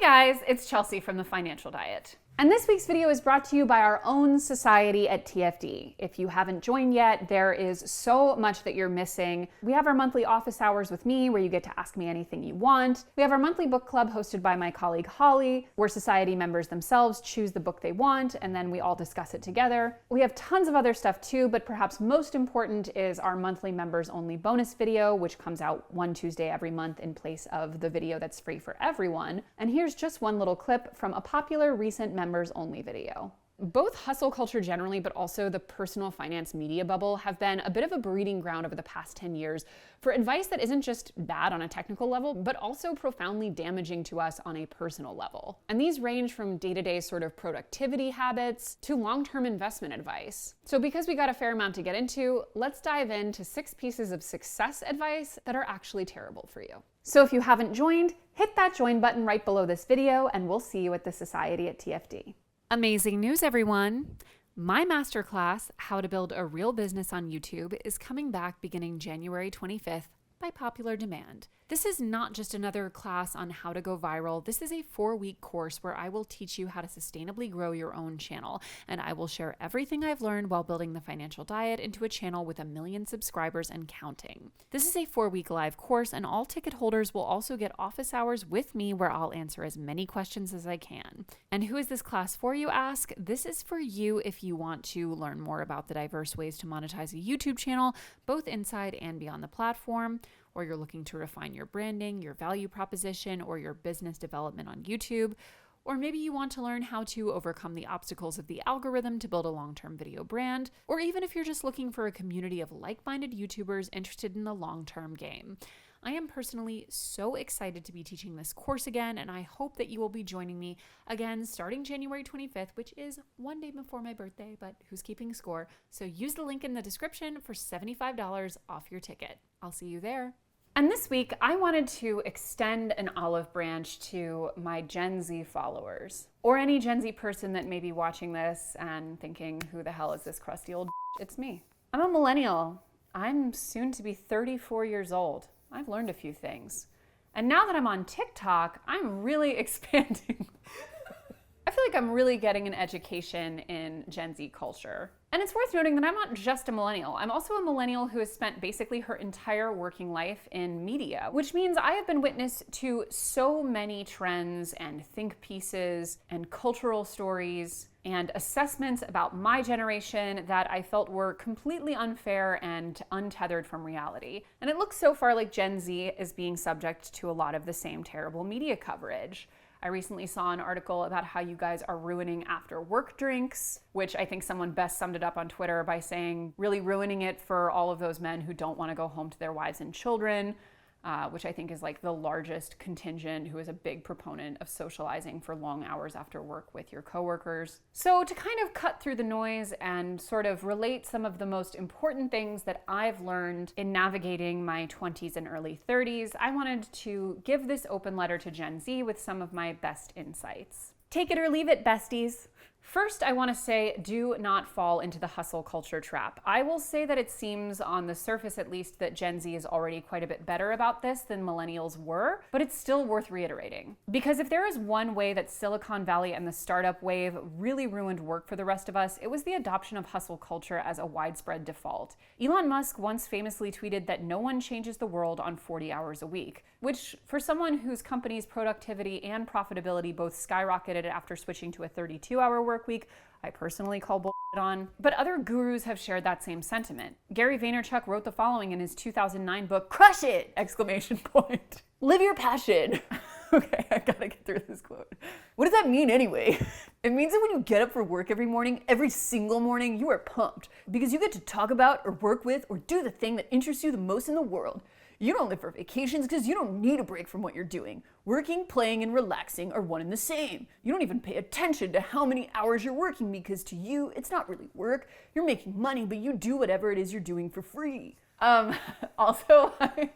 Hi guys, it's Chelsea from The Financial Diet. And this week's video is brought to you by our own society at TFD. If you haven't joined yet, there is so much that you're missing. We have our monthly office hours with me where you get to ask me anything you want. We have our monthly book club hosted by my colleague Holly, where society members themselves choose the book they want and then we all discuss it together. We have tons of other stuff too, but perhaps most important is our monthly members only bonus video, which comes out one Tuesday every month in place of the video that's free for everyone. And here's just one little clip from a popular recent members only video. Both hustle culture generally, but also the personal finance media bubble have been a bit of a breeding ground over the past 10 years for advice that isn't just bad on a technical level, but also profoundly damaging to us on a personal level. And these range from day-to-day sort of productivity habits to long-term investment advice. So because we got a fair amount to get into, let's dive into 6 pieces of success advice that are actually terrible for you. So if you haven't joined, hit that join button right below this video and we'll see you at the Society at TFD. Amazing news, everyone! My masterclass, How to Build a Real Business on YouTube, is coming back beginning January 25th by popular demand. This is not just another class on how to go viral. This is a 4-week course where I will teach you how to sustainably grow your own channel, and I will share everything I've learned while building The Financial Diet into a channel with 1 million subscribers and counting. This is a 4-week live course, and all ticket holders will also get office hours with me where I'll answer as many questions as I can. And who is this class for, you ask? This is for you if you want to learn more about the diverse ways to monetize a YouTube channel, both inside and beyond the platform, or you're looking to refine your branding, your value proposition, or your business development on YouTube, or maybe you want to learn how to overcome the obstacles of the algorithm to build a long-term video brand, or even if you're just looking for a community of like-minded YouTubers interested in the long-term game. I am personally so excited to be teaching this course again, and I hope that you will be joining me again starting January 25th, which is one day before my birthday, but who's keeping score? So use the link in the description for $75 off your ticket. I'll see you there. And this week, I wanted to extend an olive branch to my Gen Z followers, or any Gen Z person that may be watching this and thinking, who the hell is this crusty old It's me. I'm a millennial. I'm soon to be 34 years old. I've learned a few things. And now that I'm on TikTok, I'm really expanding. I feel like I'm really getting an education in Gen Z culture. And it's worth noting that I'm not just a millennial. I'm also a millennial who has spent basically her entire working life in media, which means I have been witness to so many trends and think pieces and cultural stories and assessments about my generation that I felt were completely unfair and untethered from reality. And it looks so far like Gen Z is being subject to a lot of the same terrible media coverage. I recently saw an article about how you guys are ruining after work drinks, which I think someone best summed it up on Twitter by saying, really ruining it for all of those men who don't want to go home to their wives and children, which I think is like the largest contingent who is a big proponent of socializing for long hours after work with your coworkers. So to kind of cut through the noise and sort of relate some of the most important things that I've learned in navigating my 20s and early 30s, I wanted to give this open letter to Gen Z with some of my best insights. Take it or leave it, besties. First, I want to say, do not fall into the hustle culture trap. I will say that it seems, on the surface at least, that Gen Z is already quite a bit better about this than millennials were, but it's still worth reiterating. Because if there is one way that Silicon Valley and the startup wave really ruined work for the rest of us, it was the adoption of hustle culture as a widespread default. Elon Musk once famously tweeted that no one changes the world on 40 hours a week, which for someone whose company's productivity and profitability both skyrocketed after switching to a 32-hour work week, I personally call bullshit on. But other gurus have shared that same sentiment. Gary Vaynerchuk wrote the following in his 2009 book, Crush It! Exclamation point. Live your passion. Okay, I gotta get through this quote. What does that mean anyway? It means that when you get up for work every morning, every single morning, you are pumped because you get to talk about or work with or do the thing that interests you the most in the world. You don't live for vacations because you don't need a break from what you're doing. Working, playing, and relaxing are one and the same. You don't even pay attention to how many hours you're working because to you, it's not really work. You're making money, but you do whatever it is you're doing for free. Also, I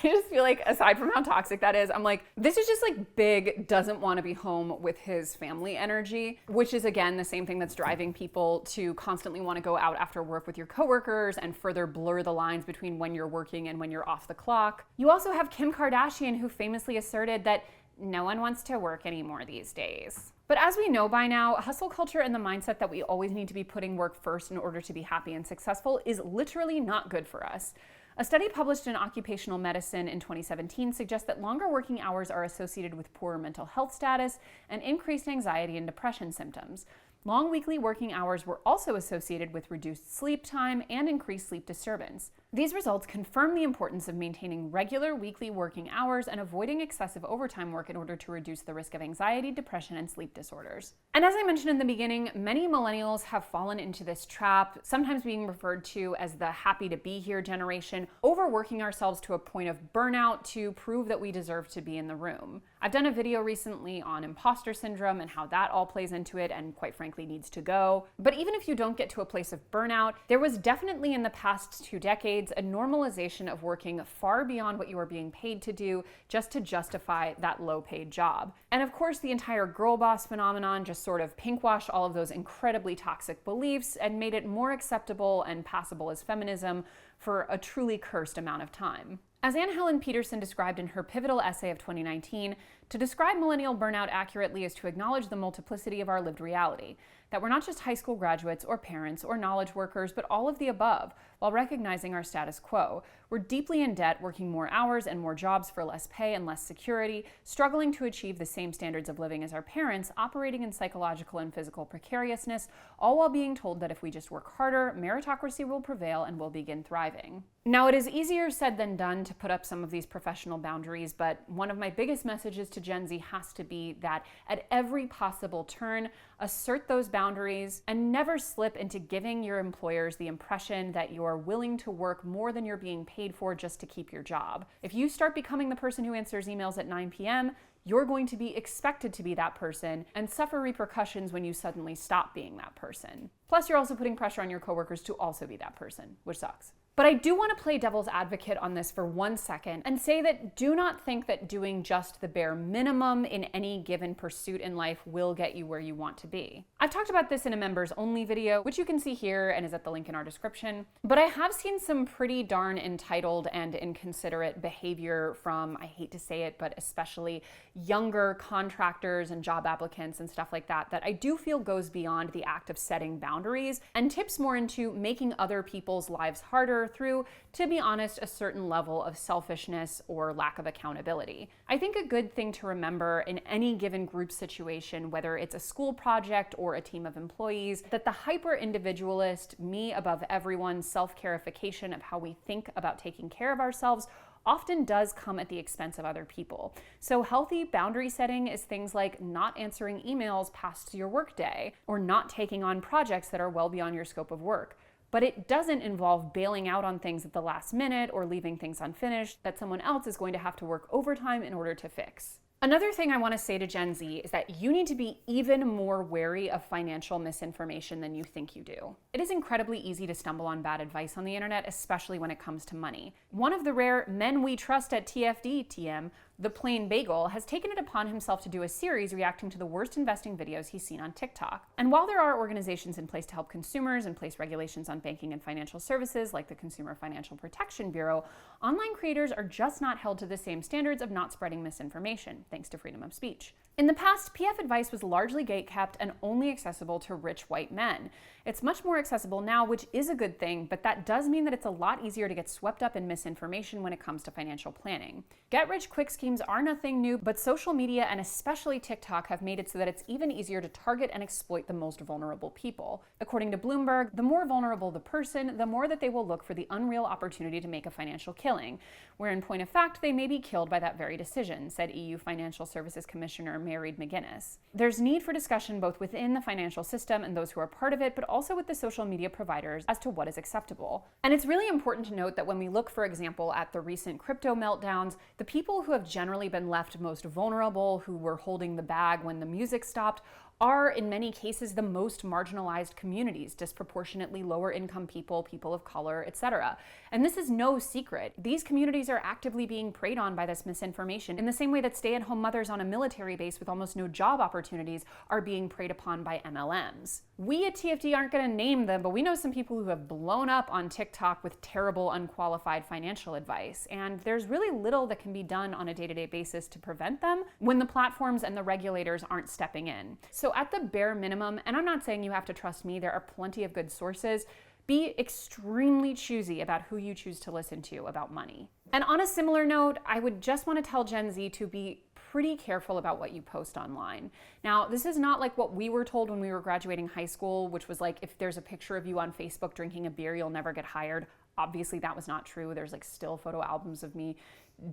just feel like, aside from how toxic that is, I'm like, this is just like big, doesn't want to be home with his family energy, which is again, the same thing that's driving people to constantly want to go out after work with your coworkers and further blur the lines between when you're working and when you're off the clock. You also have Kim Kardashian, who famously asserted that No one wants to work anymore these days. But as we know by now, hustle culture and the mindset that we always need to be putting work first in order to be happy and successful is literally not good for us. A study published in Occupational Medicine in 2017 suggests that longer working hours are associated with poorer mental health status and increased anxiety and depression symptoms. Long weekly working hours were also associated with reduced sleep time and increased sleep disturbance. These results confirm the importance of maintaining regular weekly working hours and avoiding excessive overtime work in order to reduce the risk of anxiety, depression, and sleep disorders. And as I mentioned in the beginning, many millennials have fallen into this trap, sometimes being referred to as the happy to be here generation, overworking ourselves to a point of burnout to prove that we deserve to be in the room. I've done a video recently on imposter syndrome and how that all plays into it and quite frankly needs to go. But even if you don't get to a place of burnout, there was definitely in the past 2 decades a normalization of working far beyond what you are being paid to do just to justify that low-paid job. And of course, the entire girl boss phenomenon just sort of pinkwashed all of those incredibly toxic beliefs and made it more acceptable and passable as feminism for a truly cursed amount of time. As Anne Helen Peterson described in her pivotal essay of 2019, to describe millennial burnout accurately is to acknowledge the multiplicity of our lived reality, that we're not just high school graduates or parents or knowledge workers, but all of the above, while recognizing our status quo. We're deeply in debt, working more hours and more jobs for less pay and less security, struggling to achieve the same standards of living as our parents, operating in psychological and physical precariousness, all while being told that if we just work harder, meritocracy will prevail and we'll begin thriving. Now, it is easier said than done to put up some of these professional boundaries, but one of my biggest messages to Gen Z has to be that at every possible turn, assert those boundaries and never slip into giving your employers the impression that you're willing to work more than you're being paid for just to keep your job. If you start becoming the person who answers emails at 9 p.m., you're going to be expected to be that person and suffer repercussions when you suddenly stop being that person. Plus, you're also putting pressure on your coworkers to also be that person, which sucks. But I do want to play devil's advocate on this for 1 second and say that do not think that doing just the bare minimum in any given pursuit in life will get you where you want to be. I've talked about this in a members only video, which you can see here and is at the link in our description, but I have seen some pretty darn entitled and inconsiderate behavior from, I hate to say it, but especially younger contractors and job applicants and stuff like that, that I do feel goes beyond the act of setting boundaries and tips more into making other people's lives harder through, to be honest, a certain level of selfishness or lack of accountability. I think a good thing to remember in any given group situation, whether it's a school project or a team of employees, that the hyper-individualist, me above everyone self-carification of how we think about taking care of ourselves often does come at the expense of other people. So healthy boundary setting is things like not answering emails past your workday or not taking on projects that are well beyond your scope of work. But it doesn't involve bailing out on things at the last minute or leaving things unfinished that someone else is going to have to work overtime in order to fix. Another thing I want to say to Gen Z is that you need to be even more wary of financial misinformation than you think you do. It is incredibly easy to stumble on bad advice on the internet, especially when it comes to money. One of the rare men we trust at TFD, TM, The Plain Bagel, has taken it upon himself to do a series reacting to the worst investing videos he's seen on TikTok. And while there are organizations in place to help consumers and place regulations on banking and financial services like the Consumer Financial Protection Bureau, online creators are just not held to the same standards of not spreading misinformation, thanks to freedom of speech. In the past, PF advice was largely gatekept and only accessible to rich white men. It's much more accessible now, which is a good thing, but that does mean that it's a lot easier to get swept up in misinformation when it comes to financial planning. Get-rich-quick schemes are nothing new, but social media and especially TikTok have made it so that it's even easier to target and exploit the most vulnerable people. According to Bloomberg, the more vulnerable the person, the more that they will look for the unreal opportunity to make a financial killing, where in point of fact, they may be killed by that very decision, said EU Financial Services Commissioner Mary McGuinness. There's need for discussion both within the financial system and those who are part of it, but also with the social media providers as to what is acceptable. And it's really important to note that when we look, for example, at the recent crypto meltdowns, the people who have generally been left most vulnerable, who were holding the bag when the music stopped, are in many cases the most marginalized communities, disproportionately lower income people, people of color, etc. And this is no secret. These communities are actively being preyed on by this misinformation in the same way that stay-at-home mothers on a military base with almost no job opportunities are being preyed upon by MLMs. We at TFD aren't going to name them, but we know some people who have blown up on TikTok with terrible, unqualified financial advice. And there's really little that can be done on a day-to-day basis to prevent them when the platforms and the regulators aren't stepping in. So at the bare minimum, and I'm not saying you have to trust me, there are plenty of good sources, be extremely choosy about who you choose to listen to about money. And on a similar note, I would just want to tell Gen Z to be pretty careful about what you post online. Now, this is not like what we were told when we were graduating high school, which was like, if there's a picture of you on Facebook drinking a beer, you'll never get hired. Obviously, that was not true. There's like still photo albums of me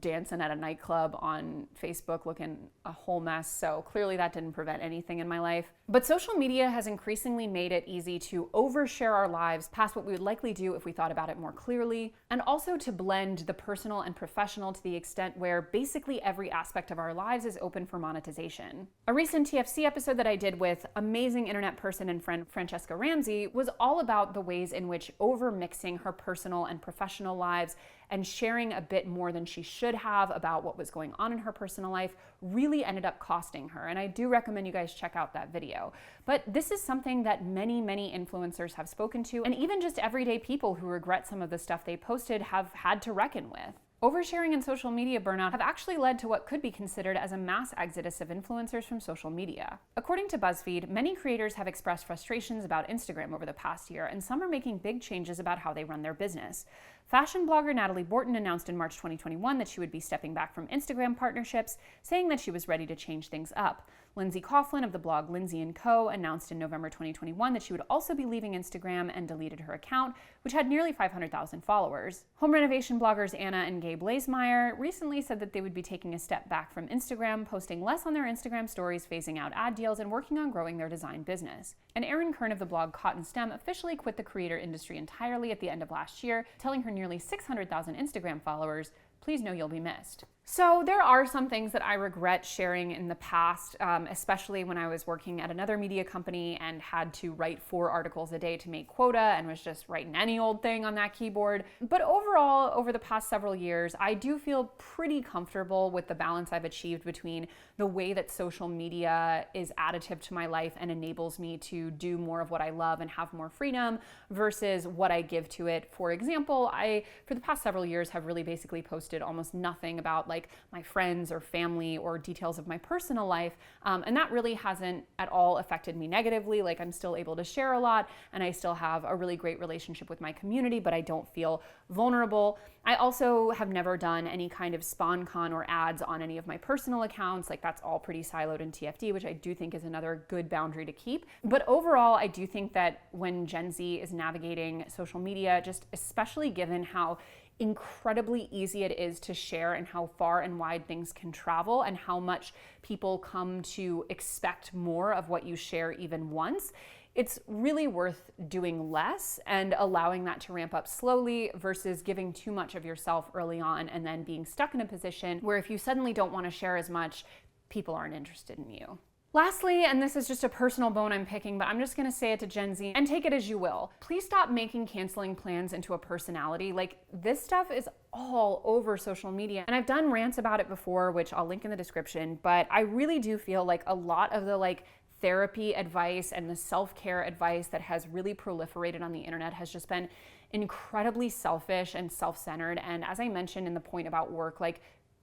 dancing at a nightclub on Facebook looking a whole mess. So clearly that didn't prevent anything in my life. But social media has increasingly made it easy to overshare our lives past what we would likely do if we thought about it more clearly, and also to blend the personal and professional to the extent where basically every aspect of our lives is open for monetization. A recent TFC episode that I did with amazing internet person and friend Francesca Ramsey was all about the ways in which overmixing her personal and professional lives and sharing a bit more than she should have about what was going on in her personal life really ended up costing her. And I do recommend you guys check out that video. But this is something that many, many influencers have spoken to, and even just everyday people who regret some of the stuff they posted have had to reckon with. Oversharing and social media burnout have actually led to what could be considered as a mass exodus of influencers from social media. According to BuzzFeed, many creators have expressed frustrations about Instagram over the past year, and some are making big changes about how they run their business. Fashion blogger Natalie Borton announced in March 2021 that she would be stepping back from Instagram partnerships, saying that she was ready to change things up. Lindsay Coughlin of the blog Lindsay & Co. announced in November 2021 that she would also be leaving Instagram and deleted her account, which had nearly 500,000 followers. Home renovation bloggers Anna and Gabe Blazemeyer recently said that they would be taking a step back from Instagram, posting less on their Instagram stories, phasing out ad deals, and working on growing their design business. And Erin Kern of the blog Cotton Stem officially quit the creator industry entirely at the end of last year, telling her nearly 600,000 Instagram followers, "Please know you'll be missed." So there are some things that I regret sharing in the past, especially when I was working at another media company and had to write 4 articles a day to make quota and was just writing any old thing on that keyboard. But overall, over the past several years, I do feel pretty comfortable with the balance I've achieved between the way that social media is additive to my life and enables me to do more of what I love and have more freedom versus what I give to it. For example, I, for the past several years, have really basically posted almost nothing about like my friends or family or details of my personal life. And that really hasn't at all affected me negatively. Like I'm still able to share a lot and I still have a really great relationship with my community, but I don't feel vulnerable. I also have never done any kind of SpawnCon or ads on any of my personal accounts. Like that's all pretty siloed in TFD, which I do think is another good boundary to keep. But overall, I do think that when Gen Z is navigating social media, just especially given how incredibly easy it is to share and how far and wide things can travel and how much people come to expect more of what you share even once, it's really worth doing less and allowing that to ramp up slowly versus giving too much of yourself early on and then being stuck in a position where if you suddenly don't want to share as much, people aren't interested in you. Lastly, and this is just a personal bone I'm picking, but I'm just gonna say it to Gen Z and take it as you will. Please stop making canceling plans into a personality. Like this stuff is all over social media. And I've done rants about it before, which I'll link in the description, but I really do feel like a lot of the therapy advice and the self-care advice that has really proliferated on the internet has just been incredibly selfish and self-centered. And as I mentioned in the point about work,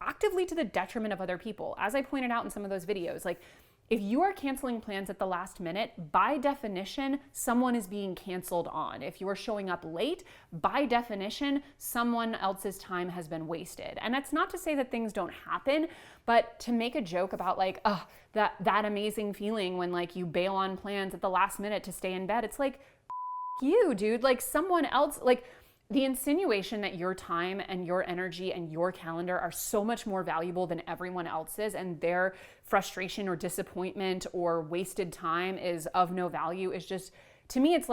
actively to the detriment of other people. As I pointed out in some of those videos, if you are canceling plans at the last minute, by definition, someone is being canceled on. If you are showing up late, by definition, someone else's time has been wasted. And that's not to say that things don't happen, but to make a joke about that amazing feeling when you bail on plans at the last minute to stay in bed, it's you, dude, someone else, the insinuation that your time and your energy and your calendar are so much more valuable than everyone else's and their frustration or disappointment or wasted time is of no value is just, to me, it's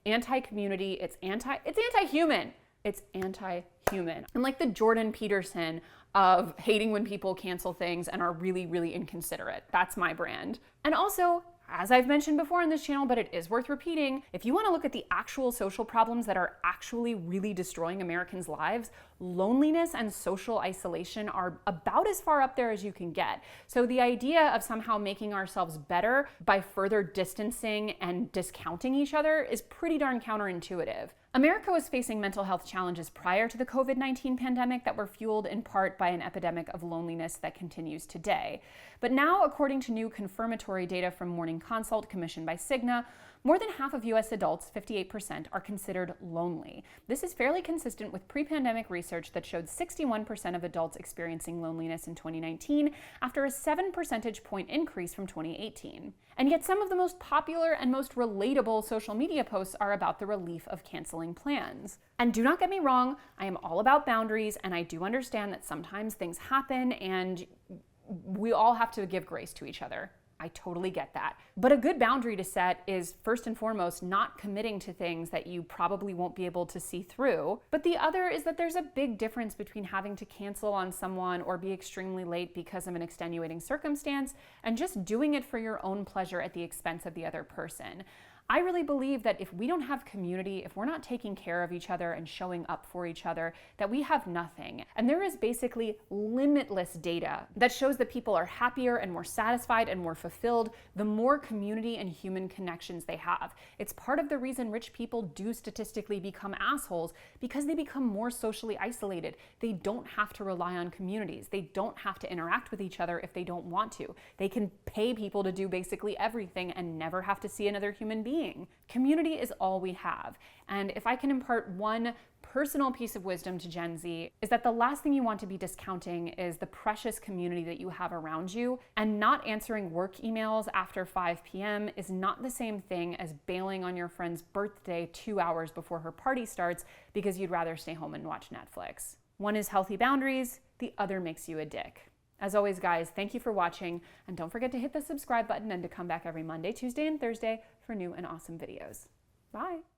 anti-community, it's anti-human. It's anti-human. I'm like the Jordan Peterson of hating when people cancel things and are really, really inconsiderate. That's my brand. And also, As I've mentioned before on this channel, but it is worth repeating, if you want to look at the actual social problems that are actually really destroying Americans' lives, loneliness and social isolation are about as far up there as you can get. So the idea of somehow making ourselves better by further distancing and discounting each other is pretty darn counterintuitive. America was facing mental health challenges prior to the COVID-19 pandemic that were fueled in part by an epidemic of loneliness that continues today. But now, according to new confirmatory data from Morning Consult commissioned by Cigna, more than half of US adults, 58%, are considered lonely. This is fairly consistent with pre-pandemic research that showed 61% of adults experiencing loneliness in 2019 after a 7 percentage point increase from 2018. And yet some of the most popular and most relatable social media posts are about the relief of canceling plans. And do not get me wrong, I am all about boundaries, and I do understand that sometimes things happen and we all have to give grace to each other. I totally get that. But a good boundary to set is first and foremost not committing to things that you probably won't be able to see through. But the other is that there's a big difference between having to cancel on someone or be extremely late because of an extenuating circumstance and just doing it for your own pleasure at the expense of the other person. I really believe that if we don't have community, if we're not taking care of each other and showing up for each other, that we have nothing. And there is basically limitless data that shows that people are happier and more satisfied and more fulfilled the more community and human connections they have. It's part of the reason rich people do statistically become assholes, because they become more socially isolated. They don't have to rely on communities. They don't have to interact with each other if they don't want to. They can pay people to do basically everything and never have to see another human being. Community is all we have. And if I can impart one personal piece of wisdom to Gen Z, is that the last thing you want to be discounting is the precious community that you have around you. And not answering work emails after 5 p.m. is not the same thing as bailing on your friend's birthday 2 hours before her party starts because you'd rather stay home and watch Netflix. One is healthy boundaries, the other makes you a dick. As always, guys, thank you for watching, and don't forget to hit the subscribe button and to come back every Monday, Tuesday, and Thursday for new and awesome videos. Bye.